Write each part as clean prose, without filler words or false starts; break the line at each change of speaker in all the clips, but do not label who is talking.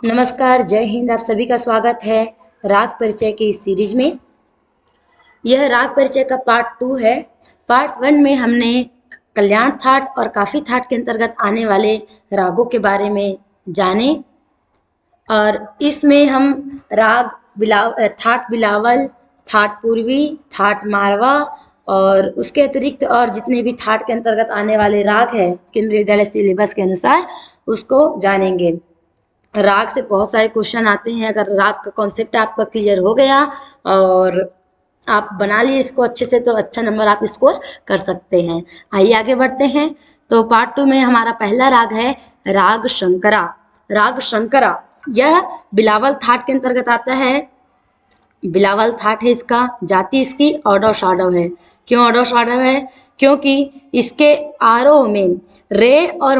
नमस्कार, जय हिंद। आप सभी का स्वागत है राग परिचय की इस सीरीज में। यह राग परिचय का पार्ट 2 है। पार्ट 1 में हमने कल्याण थाट और काफी थाट के अंतर्गत आने वाले रागों के बारे में जाने, और इसमें हम राग थाट बिलावल, थाट पूर्वी, थाट मारवा और उसके अतिरिक्त और जितने भी थाट के अंतर्गत आने वाले राग हैं केंद्रीय विद्यालय सिलेबस के अनुसार, उसको जानेंगे। राग से बहुत सारे क्वेश्चन आते हैं। अगर राग का कॉन्सेप्ट आपका क्लियर हो गया और आप बना लिए इसको अच्छे से, तो अच्छा नंबर आप स्कोर कर सकते हैं। आइए आगे बढ़ते हैं। तो पार्ट 2 में हमारा पहला राग है राग शंकरा। राग शंकरा यह बिलावल थाट के अंतर्गत आता है। बिलावल थाट है इसका। जाति इसकी ऑडव शाडव है। क्यों ऑडव शाडव है? क्योंकि इसके आरोह में रे और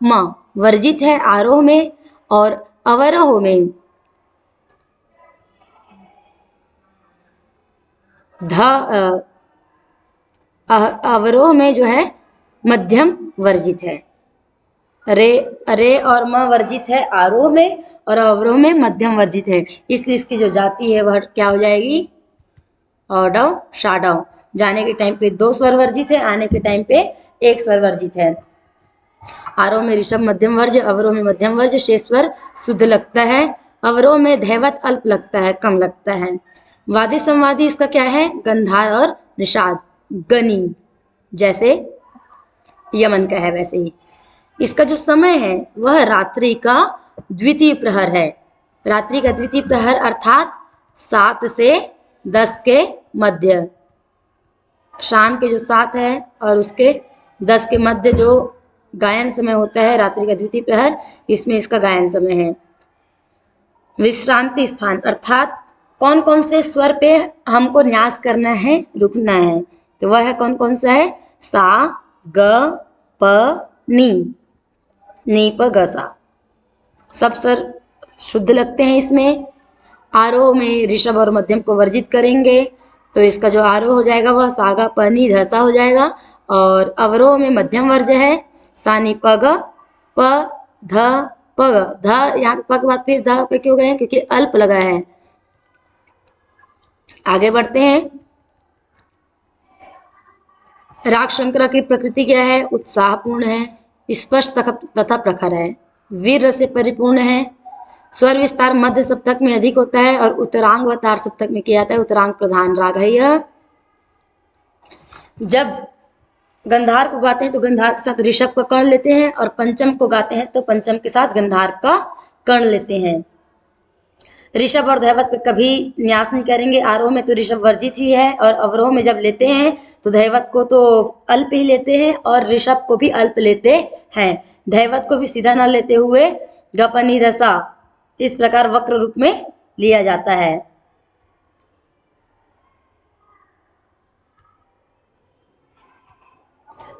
म वर्जित है आरोह में, और अवरोह में अवरोह में जो है मध्यम वर्जित है। रे और म वर्जित है आरोह में और अवरोह में मध्यम वर्जित है, इसलिए इसकी जो जाति है वह क्या हो जाएगी? ऑडव शाडव। जाने के टाइम पे 2 स्वर वर्जित है, आने के टाइम पे 1 स्वर वर्जित है। आरोह में ऋषभ मध्यम वर्ज, अवरोह में मध्यम वर्ज, शेष स्वर शुद्ध लगता है। अवरोह में धैवत अल्प लगता है, कम लगता है। वादी संवादी इसका क्या है? गंधार और निषाद, गनी, जैसे यमन का है वैसे ही। इसका जो समय है वह रात्रि का द्वितीय प्रहर है। रात्रि का द्वितीय प्रहर अर्थात 7 से 10 के मध्य। शाम के जो 7 है और उसके 10 के मध्य जो गायन समय होता है, रात्रि का द्वितीय प्रहर, इसमें इसका गायन समय है। विश्रांति स्थान अर्थात कौन कौन से स्वर पे हमको न्यास करना है, रुकना है, तो वह है कौन कौन सा है? सा, ग, प, नी प ग सा। सब स्वर शुद्ध लगते हैं इसमें। आरोह में ऋषभ और मध्यम को वर्जित करेंगे, तो इसका जो आरोह हो जाएगा वह सागा पनी धसा हो जाएगा, और अवरोह में मध्यम वर्ज है सानी पग प ध पग। ध यहाँ पे प के बाद फिर ध पे क्यों गए हैं? क्योंकि अल्प लगा है। आगे बढ़ते हैं। राग शंकरा की प्रकृति क्या है? उत्साहपूर्ण है, स्पष्ट तथा प्रखर है, वीर रस से परिपूर्ण है। स्वर विस्तार मध्य सप्तक में अधिक होता है और उत्तरांग व तार सप्तक में किया जाता है। उत्तरांग प्रधान राग है यह। जब गंधार को गाते हैं तो गंधार के साथ ऋषभ का कर्ण लेते हैं, और पंचम को गाते हैं तो पंचम के साथ गंधार का कर्ण लेते हैं। ऋषभ और धैवत पे कभी न्यास नहीं करेंगे। आरोह में तो ऋषभ वर्जित ही है, और अवरोह में जब लेते हैं तो धैवत को तो अल्प ही लेते हैं और ऋषभ को भी अल्प लेते हैं। धैवत को भी सीधा न लेते हुए गपनी दशा इस प्रकार वक्र रूप में लिया जाता है।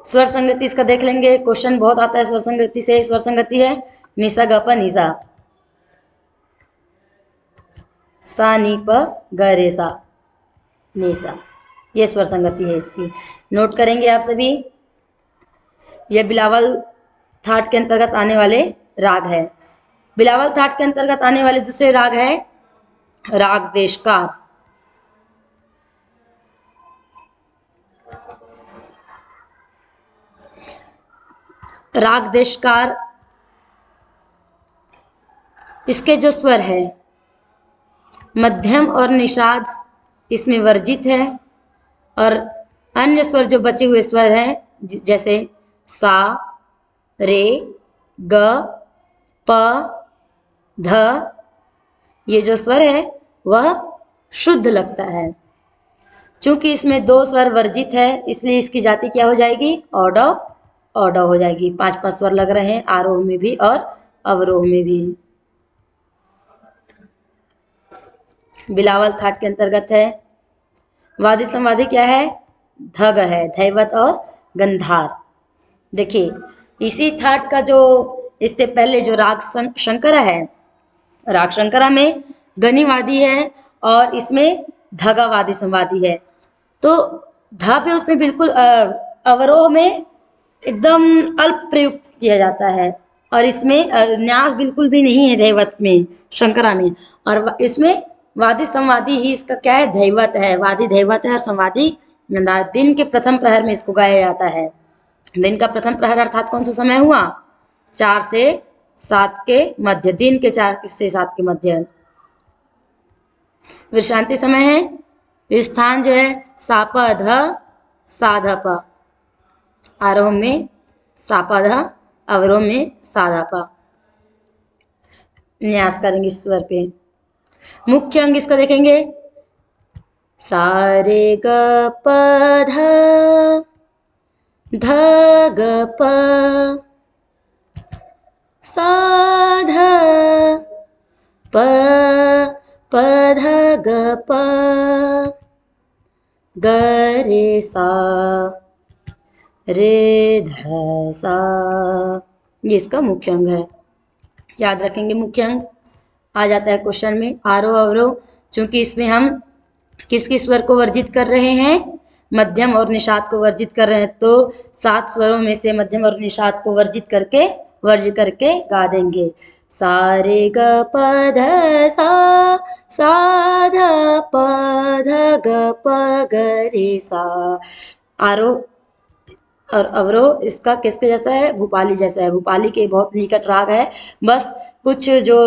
स्वर संगति इसका देख लेंगे, क्वेश्चन बहुत आता है स्वर संगति से। स्वर संगति है निसा गप निसा, सा नी प ग रे सा निसा, ये स्वर संगति है इसकी। नोट करेंगे आप सभी। यह बिलावल थाट के अंतर्गत आने वाले राग है। बिलावल थाट के अंतर्गत आने वाले दूसरे राग है राग देशकार। राग देशकार, इसके जो स्वर है मध्यम और निषाद इसमें वर्जित है, और अन्य स्वर जो बचे हुए स्वर हैं जैसे सा, रे, ग, प, ध, ये जो स्वर है वह शुद्ध लगता है। चूंकि इसमें 2 स्वर वर्जित है, इसलिए इसकी जाति क्या हो जाएगी? ऑडव ऑडव हो जाएगी। 5 स्वर लग रहे हैं आरोह में भी और अवरोह में भी। बिलावल थाट के अंतर्गत है। वादी संवादी क्या है? धग है, धैवत और गंधार। देखिए इसी थाट का जो इससे पहले जो राग शंकरा है, राग शंकरा में गनिवादी है और इसमें धगावादी संवादी है। तो ध पे उसमें बिल्कुल अवरोह में एकदम अल्प प्रयुक्त किया जाता है, और इसमें न्यास बिल्कुल भी नहीं है दैवत में, शंकरा में। और इसमें वादी संवादी ही इसका क्या है, दैवत है। वादी दैवत है और संवादी गांधार। दिन के प्रथम प्रहर में इसको गाया जाता है। दिन का प्रथम प्रहर अर्थात कौन सा समय हुआ, 4 से 7 के मध्य, दिन के 4 से 7 के मध्य। विश्रांति समय है, स्थान जो है सापध साधप, आरोह में सापध, अवरोह में साधप। न्यास करेंगे इस स्वर पे। मुख्य अंग इसका देखेंगे, सारे ग प ध ग प सा ध प प ध ग प ग रे सा रे ध सा। ये इसका मुख्य अंग है, याद रखेंगे। मुख्य अंग आ जाता है क्वेश्चन में, आरोह अवरोह। चूंकि इसमें हम किस किस स्वर को वर्जित कर रहे हैं, मध्यम और निषाद को वर्जित कर रहे हैं, तो 7 स्वरों में से मध्यम और निषाद को वर्जित करके गा देंगे। सा रे ग प ध सा ध प ध ग प ग रे सा। आरोह और अवरोह इसका किसके जैसा है, भूपाली जैसा है। भूपाली के बहुत निकट राग है, बस कुछ जो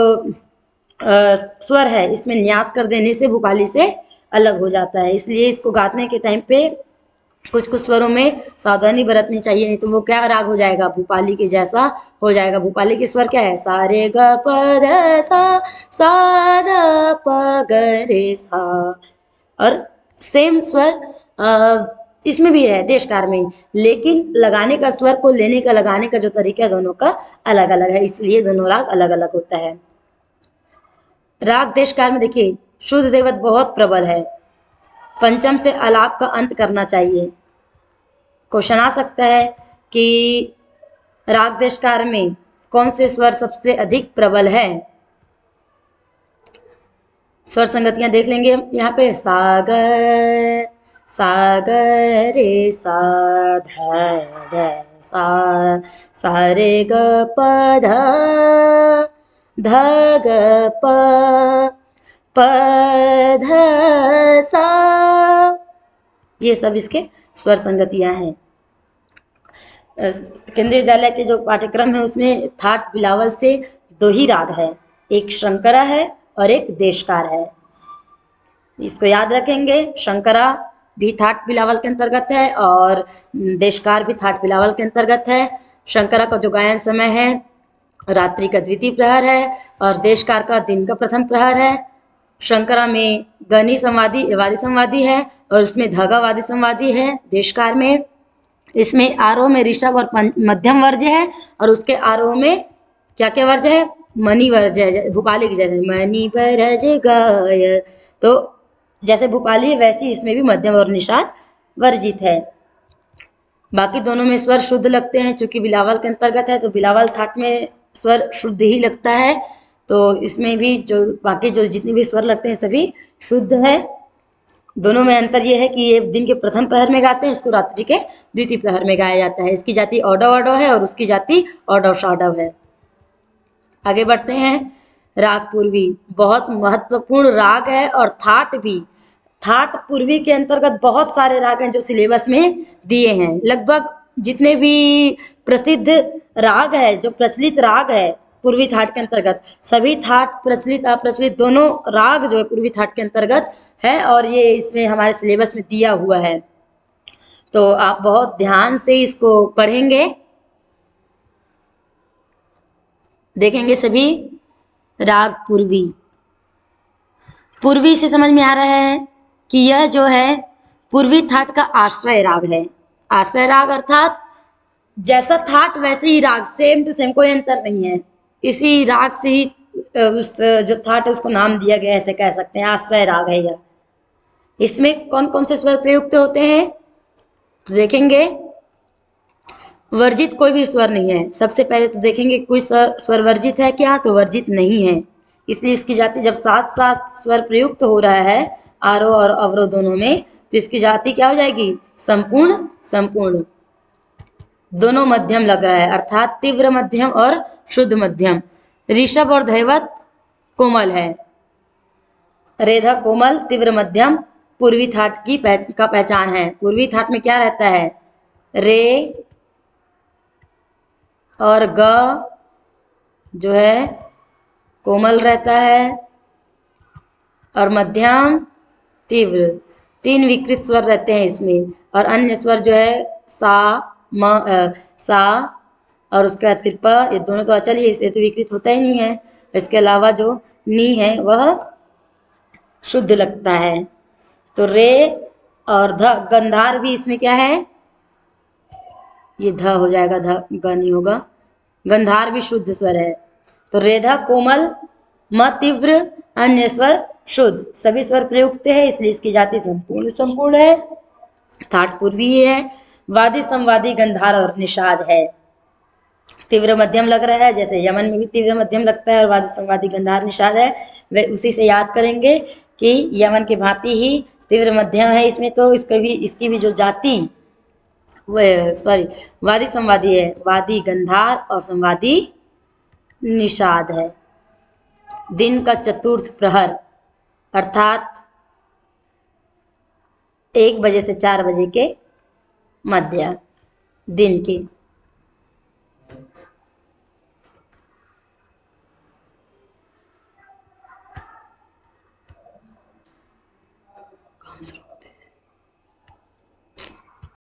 स्वर है इसमें न्यास कर देने से भूपाली से अलग हो जाता है। इसलिए इसको गाने के टाइम पे कुछ कुछ स्वरों में सावधानी बरतनी चाहिए, नहीं तो वो क्या राग हो जाएगा, भूपाली के जैसा हो जाएगा। भूपाली के स्वर क्या है, सा रे ग प ध सा ध प ग रे सा। और सेम स्वर इसमें भी है देशकार में, लेकिन लगाने का स्वर को लेने का लगाने का जो तरीका है दोनों का अलग अलग है, इसलिए दोनों राग अलग अलग होता है। राग देशकार में देखिए शुद्ध दैवत बहुत प्रबल है, पंचम से आलाप का अंत करना चाहिए। क्वेश्चन आ सकता है कि राग देशकार में कौन से स्वर सबसे अधिक प्रबल है। स्वर संगतियां देख लेंगे यहाँ पे, सागर सागर रे सा ध सा रे ग प ध ग प ध सा। ये सब इसके स्वर संगतियां हैं। केंद्रीय विद्यालय के जो पाठ्यक्रम है उसमें थाट बिलावल से 2 ही राग है, एक शंकरा है और एक देशकार है। इसको याद रखेंगे, शंकरा भी थाट बिलावल के अंतर्गत है और देशकार भी थाट बिलावल के अंतर्गत है। शंकरा का जो गायन समय है रात्रि का द्वितीय प्रहर है और देशकार का दिन का प्रथम प्रहर है। शंकरा में गनी संवादी वादी संवादी है और उसमें धागा वादी संवादी है देशकार में। इसमें आरोह में ऋषभ और मध्यम वर्ज्य है और उसके आरोह में क्या क्या वर्ज्य है, मणि वर्ज्य है, भूपाली की जैसे मणि बरज गाय। तो जैसे भूपाली वैसी इसमें भी मध्यम और निषाद वर्जित है। बाकी दोनों में स्वर शुद्ध लगते हैं, चूंकि बिलावल के अंतर्गत है तो बिलावल थाट में स्वर शुद्ध ही लगता है। तो इसमें भी जो बाकी जो जितने भी स्वर लगते हैं सभी शुद्ध है। दोनों में अंतर यह है कि ये दिन के प्रथम प्रहर में गाते हैं, इसको रात्रि के द्वितीय प्रहर में गाया जाता है। इसकी जाति औडव औडव है और उसकी जाति औडव शाडव है। आगे बढ़ते हैं। राग पूर्वी बहुत महत्वपूर्ण राग है और थाट भी। थाट पूर्वी के अंतर्गत बहुत सारे राग हैं जो सिलेबस में दिए हैं। लगभग जितने भी प्रसिद्ध राग है, जो प्रचलित राग है पूर्वी थाट के अंतर्गत, सभी थाट प्रचलित अप्रचलित दोनों राग जो है पूर्वी थाट के अंतर्गत है और ये इसमें हमारे सिलेबस में दिया हुआ है। तो आप बहुत ध्यान से इसको पढ़ेंगे, देखेंगे सभी राग पूर्वी। पूर्वी से समझ में आ रहा है कि यह जो है पूर्वी थाट का आश्रय राग है। आश्रय राग अर्थात जैसा थाट वैसे ही राग, सेम टू सेम, कोई अंतर नहीं है। इसी राग से ही उस जो थाट है उसको नाम दिया गया, ऐसे कह सकते हैं, आश्रय राग है यह। इसमें कौन कौन से स्वर प्रयुक्त होते हैं तो देखेंगे। वर्जित कोई भी स्वर नहीं है। सबसे पहले तो देखेंगे कोई स्वर वर्जित है क्या, तो वर्जित नहीं है। इसलिए इसकी जाति जब 7 स्वर प्रयुक्त हो रहा है आरोह और अवरोह दोनों में, तो इसकी जाति क्या हो जाएगी, संपूर्ण संपूर्ण। दोनों मध्यम लग रहा है, अर्थात तीव्र मध्यम और शुद्ध मध्यम। ऋषभ और धैवत कोमल है। रेधा कोमल, तीव्र मध्यम, पूर्वी थाट का पहचान है। पूर्वी थाट में क्या रहता है? रे और ग जो है कोमल रहता है और मध्यम तीव्र। 3 विकृत स्वर रहते हैं इसमें, और अन्य स्वर जो है सा, सा और उसके बाद फिर प, ये दोनों तो अचल ही, इससे तो विकृत होता ही नहीं है। इसके अलावा जो नी है वह शुद्ध लगता है। तो रे और ध, गंधार भी इसमें क्या है? ये ध हो जाएगा, ध ग नहीं होगा। गंधार भी शुद्ध स्वर है। तो रेधा कोमल, म तीव्र, अन्य स्वर शुद्ध, सभी स्वर प्रयुक्त है, इसलिए इसकी जाति संपूर्ण संपूर्ण है। थाट पूर्वी है। वादी संवादी गंधार और निषाद है। तीव्र मध्यम लग रहा है, जैसे यमन में भी तीव्र मध्यम लगता है और वादी संवादी गंधार निषाद है। वे उसी से याद करेंगे कि यमन की भांति ही तीव्र मध्यम है इसमें, तो इसकी भी जो जाति सॉरी वादी संवादी है। वादी गंधार और संवादी निषाद है। दिन का चतुर्थ प्रहर अर्थात 1 बजे से 4 बजे के मध्य दिन की